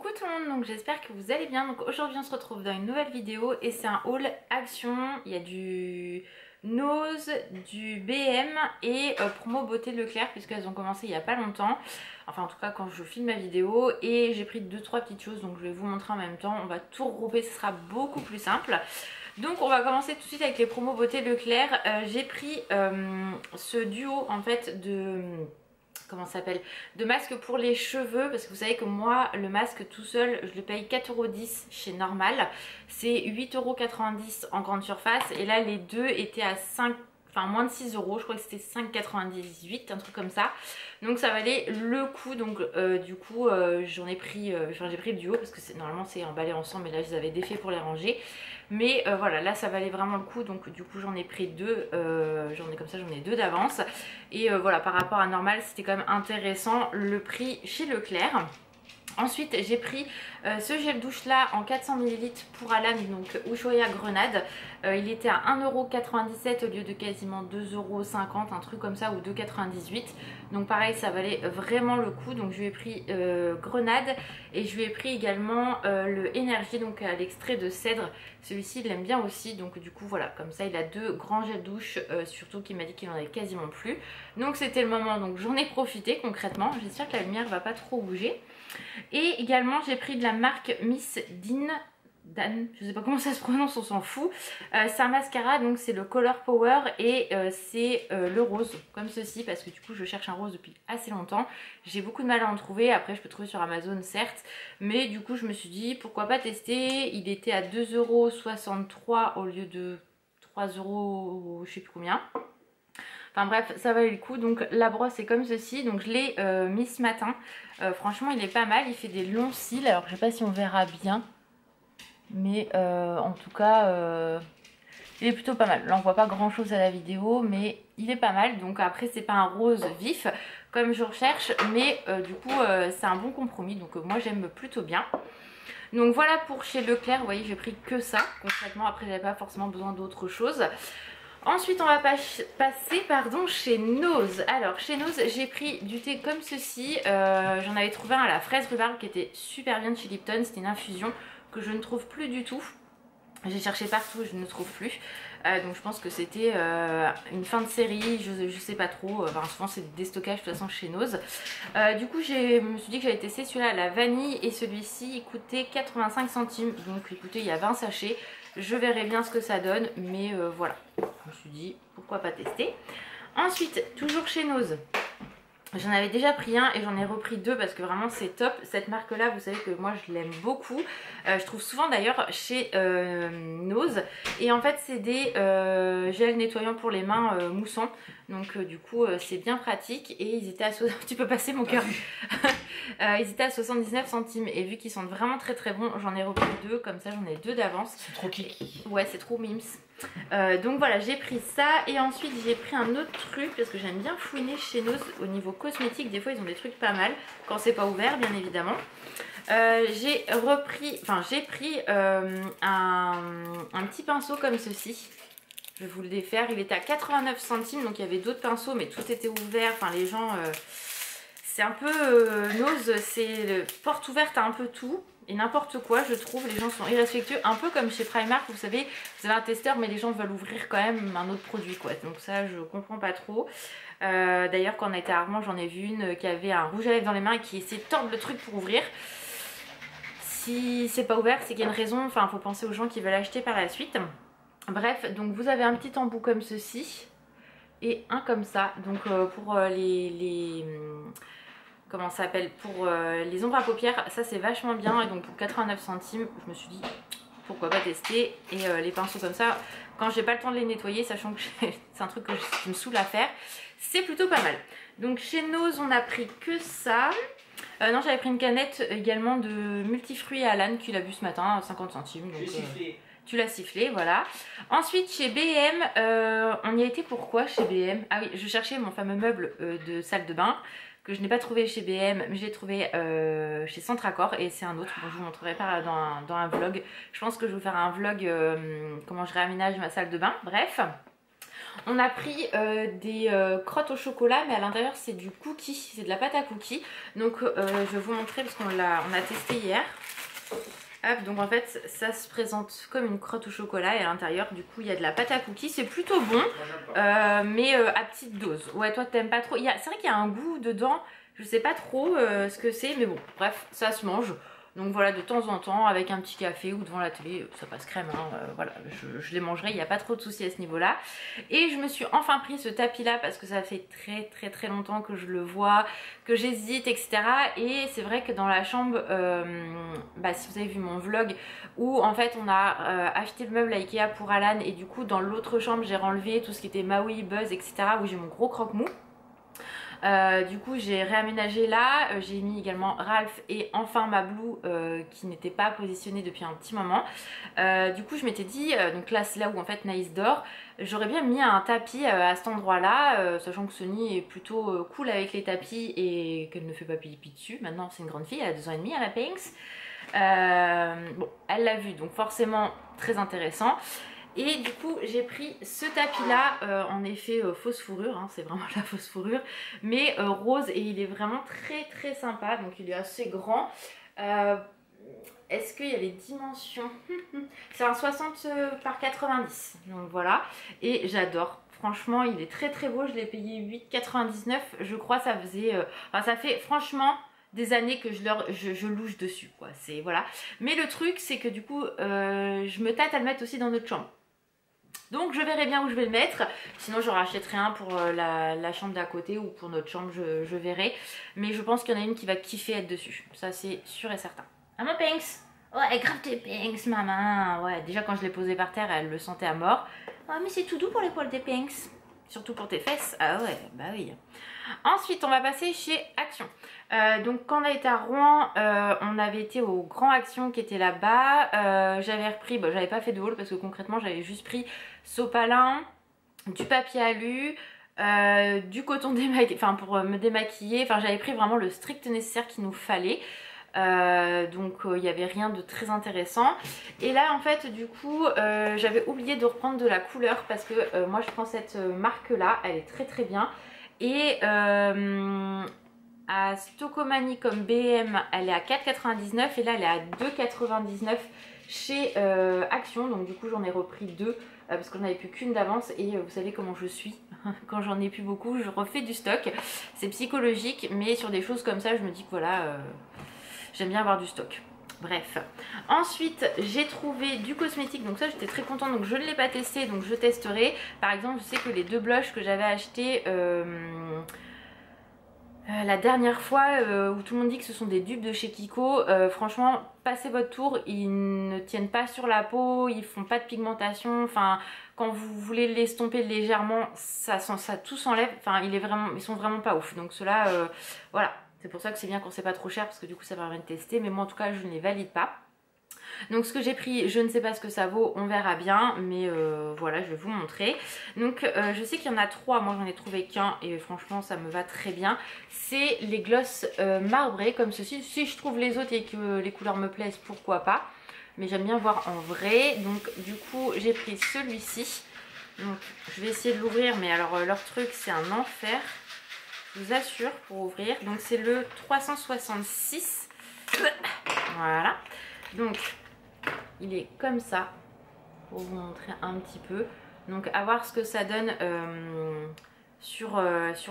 Coucou tout le monde, donc j'espère que vous allez bien. Donc aujourd'hui on se retrouve dans une nouvelle vidéo et c'est un haul action. Il y a du Nose, du BM et promo beauté Leclerc puisqu'elles ont commencé il y a pas longtemps. Enfin en tout cas quand je filme ma vidéo, et j'ai pris 2-3 petites choses donc je vais vous montrer en même temps. On va tout regrouper, ce sera beaucoup plus simple. Donc on va commencer tout de suite avec les promos beauté Leclerc. J'ai pris ce duo en fait de... comment ça s'appelle, de masque pour les cheveux, parce que vous savez que moi le masque tout seul je le paye 4,10 € chez Normal, c'est 8,90 € en grande surface, et là les deux étaient à 5, enfin moins de 6 €, je crois que c'était 5,98 €, un truc comme ça, donc ça valait le coup. Donc du coup j'ai pris le duo parce que normalement c'est emballé ensemble, mais là je les avais défaits pour les ranger. Mais voilà, là ça valait vraiment le coup, donc du coup j'en ai pris deux, j'en ai deux d'avance. Et voilà, par rapport à Normal c'était quand même intéressant le prix chez Leclerc. Ensuite j'ai pris ce gel douche là en 400 ml pour Alan, donc Ushuaïa Grenade. Il était à 1,97 € au lieu de quasiment 2,50 €, un truc comme ça, ou 2,98 €. Donc pareil, ça valait vraiment le coup. Donc je lui ai pris Grenade, et je lui ai pris également le Energy, donc à l'extrait de cèdre. Celui-ci il l'aime bien aussi, donc du coup voilà, comme ça il a deux grands gels douche, surtout qu'il m'a dit qu'il en avait quasiment plus. Donc c'était le moment, donc j'en ai profité concrètement. J'espère que la lumière va pas trop bouger. Et également j'ai pris de la marque Miss Dan, je sais pas comment ça se prononce, on s'en fout. C'est un mascara, donc c'est le Color Power, et c'est le rose comme ceci, parce que du coup je cherche un rose depuis assez longtemps. J'ai beaucoup de mal à en trouver, après je peux trouver sur Amazon certes, mais du coup je me suis dit pourquoi pas tester. Il était à 2,63 € au lieu de 3 € je sais plus combien. Enfin bref, ça valait le coup. Donc la brosse est comme ceci, donc je l'ai mis ce matin. Franchement il est pas mal, il fait des longs cils, alors je sais pas si on verra bien, mais en tout cas il est plutôt pas mal. Là on voit pas grand chose à la vidéo, mais il est pas mal. Donc après c'est pas un rose vif comme je recherche, mais du coup c'est un bon compromis, donc moi j'aime plutôt bien. Donc voilà pour chez Leclerc, vous voyez j'ai pris que ça concrètement, après j'avais pas forcément besoin d'autre chose. Ensuite on va passer chez Nose. Alors chez Nose j'ai pris du thé comme ceci, j'en avais trouvé un à la fraise rhubarbe qui était super bien de chez Lipton, c'était une infusion que je ne trouve plus du tout. J'ai cherché partout, je ne trouve plus, donc je pense que c'était une fin de série, je sais pas trop, enfin souvent c'est des déstockages de toute façon chez Nose. Du coup je me suis dit que j'allais tester celui-là à la vanille, et celui-ci il coûtait 85 centimes, donc écoutez il y a 20 sachets, je verrai bien ce que ça donne, mais voilà, je me suis dit pourquoi pas tester. Ensuite toujours chez Nose, j'en avais déjà pris un et j'en ai repris deux parce que vraiment c'est top. Cette marque là vous savez que moi je l'aime beaucoup, je trouve souvent d'ailleurs chez Nose, et en fait c'est des gels nettoyants pour les mains moussants, donc du coup c'est bien pratique, et ils étaient à tu peux passer mon cœur. Ils étaient à 79 centimes, et vu qu'ils sont vraiment très très bons, j'en ai repris deux, comme ça j'en ai deux d'avance. C'est trop kiki. Ouais, c'est trop mims. Donc voilà, j'ai pris ça, et ensuite j'ai pris un autre truc parce que j'aime bien fouiner chez Nose au niveau cosmétique. Des fois ils ont des trucs pas mal quand c'est pas ouvert bien évidemment. J'ai pris un petit pinceau comme ceci. Je vais vous le défaire, il était à 89 centimes, donc il y avait d'autres pinceaux mais tout était ouvert. Enfin les gens, c'est un peu Nose, c'est porte ouverte à un peu tout et n'importe quoi, je trouve. Les gens sont irrespectueux, un peu comme chez Primark, vous savez, vous avez un testeur mais les gens veulent ouvrir quand même un autre produit quoi, donc ça je comprends pas trop. D'ailleurs quand on a été à Armand, j'en ai vu une qui avait un rouge à lèvres dans les mains et qui essayait de tordre le truc pour ouvrir. Si c'est pas ouvert, c'est qu'il y a une raison, enfin faut penser aux gens qui veulent acheter par la suite. Bref, donc vous avez un petit embout comme ceci et un comme ça, donc pour comment ça s'appelle, pour les ombres à paupières, ça c'est vachement bien, et donc pour 89 centimes je me suis dit pourquoi pas tester. Et les pinceaux comme ça, quand j'ai pas le temps de les nettoyer, sachant que c'est un truc que je me saoule à faire, c'est plutôt pas mal. Donc chez Nose on a pris que ça. Non, j'avais pris une canette également de multifruits à Alan qu'il a bu ce matin à 50 centimes, donc tu l'as sifflé, voilà. Ensuite chez BM, on y a été pourquoi chez BM? Ah oui, je cherchais mon fameux meuble de salle de bain que je n'ai pas trouvé chez BM, mais j'ai trouvé chez Centracor, et c'est un autre, bon, je vous montrerai pas dans un vlog. Je pense que je vais vous faire un vlog comment je réaménage ma salle de bain, bref. On a pris des crottes au chocolat, mais à l'intérieur c'est du cookie, c'est de la pâte à cookies. Donc je vais vous montrer parce qu'on a testé hier. Hop, donc en fait ça se présente comme une crotte au chocolat et à l'intérieur du coup il y a de la pâte à cookies. C'est plutôt bon, mais à petite dose. Ouais, toi t'aimes pas trop. C'est vrai qu'il y a un goût dedans, je sais pas trop ce que c'est, mais bon, bref, ça se mange. Donc voilà, de temps en temps, avec un petit café ou devant la télé, ça passe crème, hein, voilà, je les mangerai, il n'y a pas trop de soucis à ce niveau-là. Et je me suis enfin pris ce tapis-là parce que ça fait très longtemps que je le vois, que j'hésite, etc. Et c'est vrai que dans la chambre, si vous avez vu mon vlog, où en fait on a acheté le meuble à Ikea pour Alan, et du coup dans l'autre chambre j'ai renlevé tout ce qui était Maui, Buzz, etc. où j'ai mon gros croque-mou. Du coup j'ai réaménagé là, j'ai mis également Ralph et enfin ma Blue qui n'était pas positionnée depuis un petit moment. Du coup je m'étais dit, donc là c'est là où en fait Naïs dort, j'aurais bien mis un tapis à cet endroit là, sachant que Sony est plutôt cool avec les tapis et qu'elle ne fait pas pipi dessus. Maintenant c'est une grande fille, elle a 2 ans et demi, elle a Pinks. Bon, elle l'a vu, donc forcément très intéressant. Et du coup j'ai pris ce tapis là en effet fausse fourrure, hein, c'est vraiment la fausse fourrure, mais rose, et il est vraiment très sympa, donc il est assez grand. Est-ce qu'il y a les dimensions? C'est un 60 par 90, donc voilà, et j'adore. Franchement il est très beau, je l'ai payé 8,99 je crois. Ça faisait, ça fait franchement des années que je louche dessus quoi, c'est voilà. Mais le truc c'est que du coup je me tâte à le mettre aussi dans notre chambre. Donc je verrai bien où je vais le mettre, sinon je rachèterai un pour la chambre d'à côté ou pour notre chambre, je verrai. Mais je pense qu'il y en a une qui va kiffer être dessus, ça c'est sûr et certain. Ah mon Pinks, ouais grave tes Pinks maman. Ouais, déjà quand je l'ai posé par terre elle le sentait à mort. Ouais mais c'est tout doux pour les poils des Pinks, surtout pour tes fesses. Ah ouais, bah oui. Ensuite on va passer chez Action. Donc quand on a été à Rouen, on avait été au Grand Action qui était là-bas. J'avais repris, j'avais pas fait de haul parce que concrètement j'avais juste pris sopalin, du papier alu, du coton pour me démaquiller. Enfin j'avais pris vraiment le strict nécessaire qu'il nous fallait. Donc il n'y avait rien de très intéressant. Et là en fait du coup j'avais oublié de reprendre de la couleur parce que moi je prends cette marque là, elle est très bien. Et à Stocomanie comme BM elle est à 4,99 et là elle est à 2,99 chez Action. Donc du coup j'en ai repris 2 parce que j'en avais plus qu'une d'avance. Et vous savez comment je suis, quand j'en ai plus beaucoup je refais du stock. C'est psychologique, mais sur des choses comme ça je me dis que voilà, j'aime bien avoir du stock. Bref, ensuite j'ai trouvé du cosmétique, donc ça j'étais très contente, donc je ne l'ai pas testé, donc je testerai. Par exemple je sais que les 2 blushs que j'avais achetés la dernière fois où tout le monde dit que ce sont des dupes de chez Kiko, franchement passez votre tour, ils ne tiennent pas sur la peau, ils font pas de pigmentation, enfin quand vous voulez l'estomper légèrement ça tout s'enlève, enfin ils sont vraiment pas ouf, donc ceux-là voilà. C'est pour ça que c'est bien quand c'est pas trop cher parce que du coup ça permet de tester, mais moi en tout cas je ne les valide pas. Donc ce que j'ai pris, je ne sais pas ce que ça vaut, on verra bien, mais voilà, je vais vous montrer. Donc je sais qu'il y en a 3, moi j'en ai trouvé qu'un et franchement ça me va très bien. C'est les gloss marbrés comme ceci. Si je trouve les autres et que les couleurs me plaisent, pourquoi pas, mais j'aime bien voir en vrai. Donc du coup j'ai pris celui-ci. Donc je vais essayer de l'ouvrir, mais alors leur truc c'est un enfer, je vous assure, pour ouvrir. Donc c'est le 366. Voilà. Donc il est comme ça, pour vous montrer un petit peu. Donc à voir ce que ça donne sur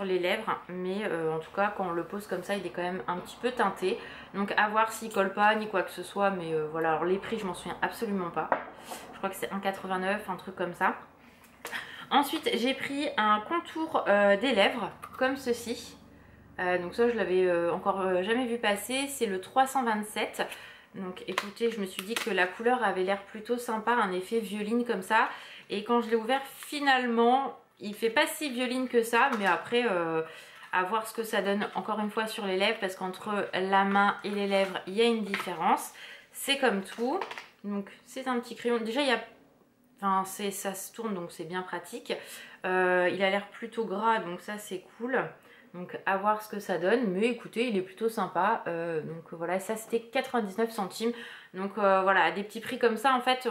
les lèvres. Mais en tout cas quand on le pose comme ça il est quand même un petit peu teinté. Donc à voir s'il colle pas ni quoi que ce soit. Mais voilà, alors les prix je m'en souviens absolument pas. Je crois que c'est 1,89, un truc comme ça. Ensuite j'ai pris un contour des lèvres comme ceci. Donc ça je l'avais encore jamais vu passer. C'est le 327. Donc écoutez, je me suis dit que la couleur avait l'air plutôt sympa, un effet violine comme ça. Et quand je l'ai ouvert finalement il fait pas si violine que ça. Mais après à voir ce que ça donne encore une fois sur les lèvres, parce qu'entre la main et les lèvres il y a une différence. C'est comme tout. Donc c'est un petit crayon. Déjà il y a... Enfin, ça se tourne donc c'est bien pratique. Il a l'air plutôt gras donc ça c'est cool. Donc à voir ce que ça donne. Mais écoutez il est plutôt sympa. Donc voilà, ça c'était 99 centimes. Donc voilà, à des petits prix comme ça en fait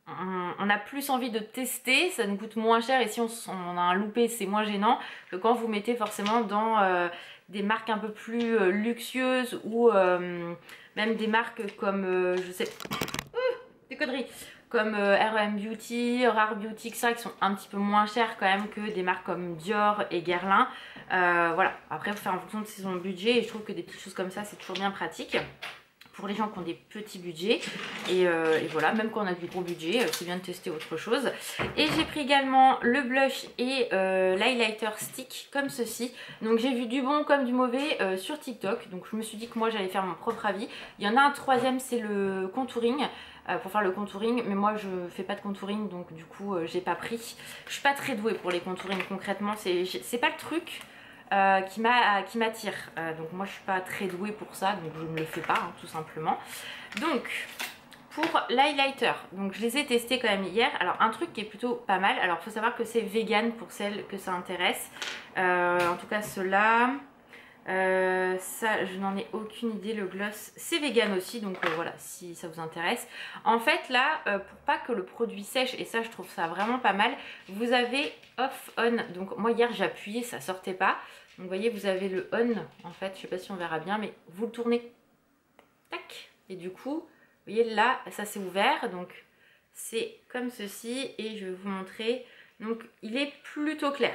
on a plus envie de tester, ça nous coûte moins cher et si on a un loupé c'est moins gênant que quand vous mettez forcément dans des marques un peu plus luxueuses ou même des marques comme, je sais, des conneries, comme R.E.M. Beauty, Rare Beauty, etc. qui sont un petit peu moins chères quand même que des marques comme Dior et Guerlain. Voilà, après il faut faire en fonction de son budget et je trouve que des petites choses comme ça c'est toujours bien pratique pour les gens qui ont des petits budgets et voilà, même quand on a des gros budgets c'est bien de tester autre chose. Et j'ai pris également le blush et l'highlighter stick comme ceci. Donc j'ai vu du bon comme du mauvais sur TikTok, donc je me suis dit que moi j'allais faire mon propre avis. Il y en a un troisième, c'est le contouring pour faire le contouring, mais moi je fais pas de contouring donc du coup j'ai pas pris. Je suis pas très douée pour les contourings concrètement, c'est pas le truc qui m'attire, donc moi je suis pas très douée pour ça, donc je ne le fais pas hein, tout simplement. Donc pour l'highlighter, donc je les ai testés quand même hier. Alors un truc qui est plutôt pas mal, alors il faut savoir que c'est vegan pour celles que ça intéresse, en tout cas ceux-là. Ça je n'en ai aucune idée, le gloss c'est vegan aussi, donc voilà si ça vous intéresse. En fait là pour pas que le produit sèche, et ça je trouve ça vraiment pas mal, vous avez off on. Donc moi hier j'ai appuyé, ça sortait pas, donc vous voyez vous avez le on en fait, je sais pas si on verra bien mais vous le tournez, tac, et du coup vous voyez là ça s'est ouvert, donc c'est comme ceci et je vais vous montrer. Donc il est plutôt clair,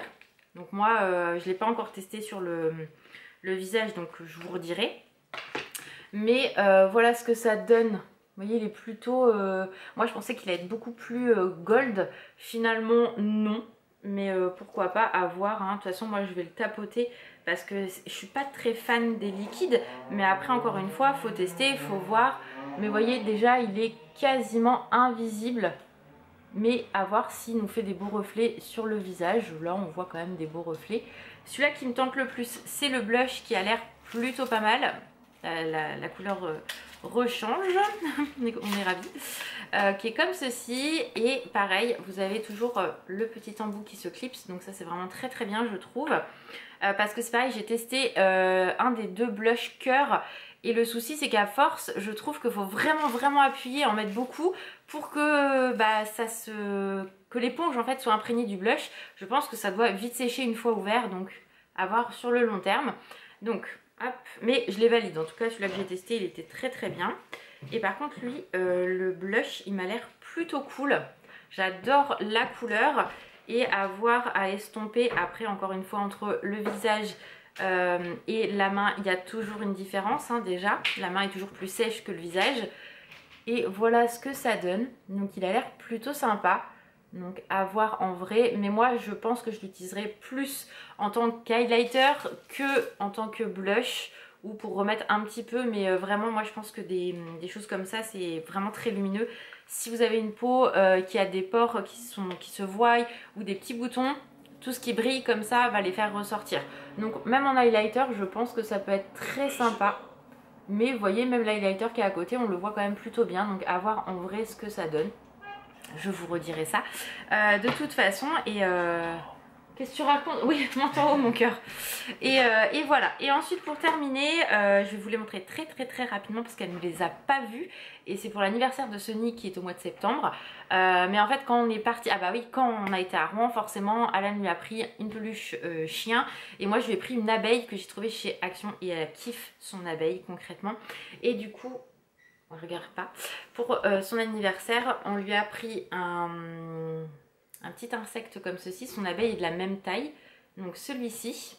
donc moi je l'ai pas encore testé sur le visage, donc je vous redirai, mais voilà ce que ça donne. Vous voyez il est plutôt moi je pensais qu'il allait être beaucoup plus gold, finalement non, mais pourquoi pas, à voir hein. De toute façon moi je vais le tapoter parce que je suis pas très fan des liquides, mais après encore une fois faut tester, il faut voir. Mais vous voyez déjà il est quasiment invisible, mais à voir s'il nous fait des beaux reflets sur le visage. Là on voit quand même des beaux reflets. Celui-là qui me tente le plus c'est le blush qui a l'air plutôt pas mal. La couleur rechange, on est ravis, qui est comme ceci. Et pareil vous avez toujours le petit embout qui se clipse, donc ça c'est vraiment très très bien je trouve, parce que c'est pareil, j'ai testé un des deux blush cœur. Et le souci c'est qu'à force je trouve qu'il faut vraiment appuyer, en mettre beaucoup pour que que l'éponge en fait soit imprégnée du blush. Je pense que ça doit vite sécher une fois ouvert, donc à voir sur le long terme. Donc hop, mais je les valide, en tout cas celui-là que j'ai testé il était très très bien. Et par contre lui le blush il m'a l'air plutôt cool, j'adore la couleur. Et à voir, à estomper après encore une fois entre le visage et la main, il y a toujours une différence hein, déjà, la main est toujours plus sèche que le visage. Et voilà ce que ça donne, donc il a l'air plutôt sympa, donc à voir en vrai. Mais moi je pense que je l'utiliserai plus en tant qu'highlighter que en tant que blush, ou pour remettre un petit peu, mais vraiment moi je pense que des choses comme ça c'est vraiment très lumineux. Si vous avez une peau qui a des pores qui se voient ou des petits boutons, tout ce qui brille comme ça va les faire ressortir. Donc même en highlighter je pense que ça peut être très sympa. Mais vous voyez même l'highlighter qui est à côté on le voit quand même plutôt bien, donc à voir en vrai ce que ça donne. Je vous redirai ça de toute façon. Et qu'est-ce que tu racontes? Oui, monte en haut mon cœur. Et voilà. Et ensuite pour terminer, je vais vous les montrer très rapidement parce qu'elle ne les a pas vus. Et c'est pour l'anniversaire de Sony qui est au mois de septembre. Mais en fait quand on est parti, ah bah oui, quand on a été à Rouen forcément, Alan lui a pris une peluche chien. Et moi je lui ai pris une abeille que j'ai trouvée chez Action. Et elle kiffe son abeille concrètement. Et du coup, on regarde pas, pour son anniversaire on lui a pris un petit insecte comme ceci. Son abeille est de la même taille, donc celui-ci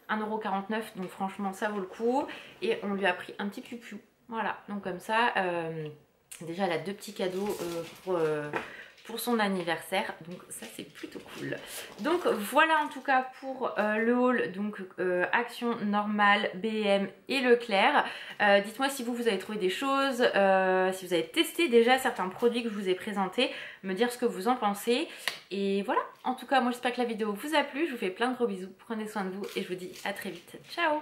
1,49 €, donc franchement ça vaut le coup. Et on lui a pris un petit piou-piou, voilà, donc comme ça déjà elle a deux petits cadeaux pour son anniversaire, donc ça c'est plutôt cool. Donc voilà en tout cas pour le haul, donc Action, Normal, BM et Leclerc. Dites-moi si vous avez trouvé des choses, si vous avez testé déjà certains produits que je vous ai présentés, me dire ce que vous en pensez. Et voilà, en tout cas moi j'espère que la vidéo vous a plu, je vous fais plein de gros bisous, prenez soin de vous et je vous dis à très vite, ciao.